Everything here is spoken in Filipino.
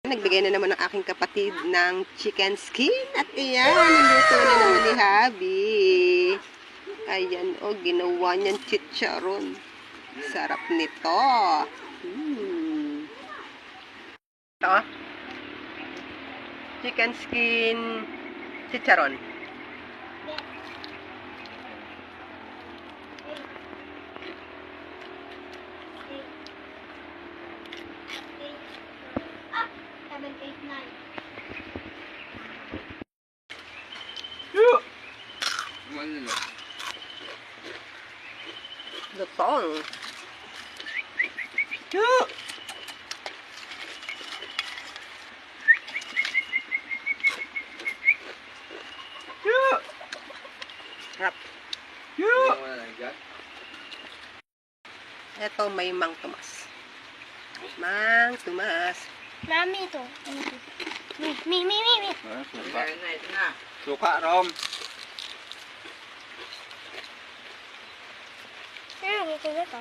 Nagbigay na naman ng aking kapatid ng chicken skin. At ayan, niluto na naman ni Habi. Ayan, ginawa niyang chicharon. Sarap nito. Ito, chicken skin chicharon. Lutong. Harap. Ito may Mang Tomas. Mang Tomas. Mami ito. Mi. Suka, Rom. Ano ito? Apa?